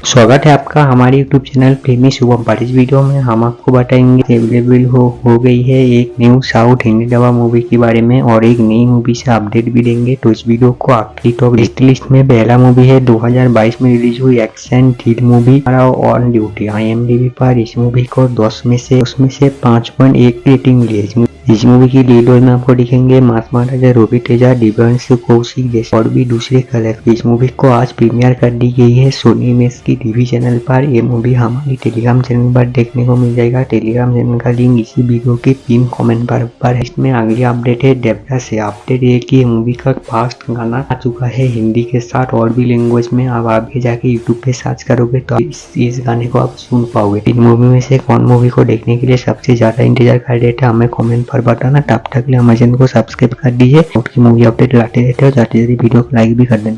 स्वागत है आपका हमारे YouTube चैनल प्रेमी शुभम पर। इस वीडियो में हम आपको बताएंगे अवेलेबल हो गई है एक न्यू साउथ हिंदी दवा मूवी के बारे में और एक नई मूवी से अपडेट भी देंगे। तो इस वीडियो को आखिरी टॉप लिस्ट में पहला मूवी है 2022 में रिलीज हुई action thrill movie on duty. IMDb पर इस मूवी को 10 में से 5.1 रेटिंग मिली है। इस मूवी की लीड रोल में आपको दिखेंगे मास महाराजा, रोबी तेजा, दिव्यांशु कौशिक जैसे और भी दूसरे कलाकार। इस मूवी को आज प्रीमियर कर दी गई है सोनी मैक्स की टीवी चैनल पर। ये मूवी हमारी टेलीग्राम चैनल पर देखने को मिल जाएगा। टेलीग्राम चैनल का लिंक इसी वीडियो के पिन कमेंट पर है। इसमें अगली अपडेट है देवता से। अपडेट ये कि मूवी का फास्ट गाना आ चुका है हिंदी के साथ और भी लैंग्वेज में। अब आगे जाके यूट्यूब पे सर्च करोगे तो इस गाने को आप सुन पाओगे। इन मूवी में से कौन मूवी को देखने के लिए सबसे ज्यादा इंतजार कर रहे थे हमें कमेंट पर बताना। तब तक के लिए हमारे चैनल को सब्सक्राइब कर दीजिए। मूवी अपडेट लाते रहते हो, जाते वीडियो को लाइक भी कर देना।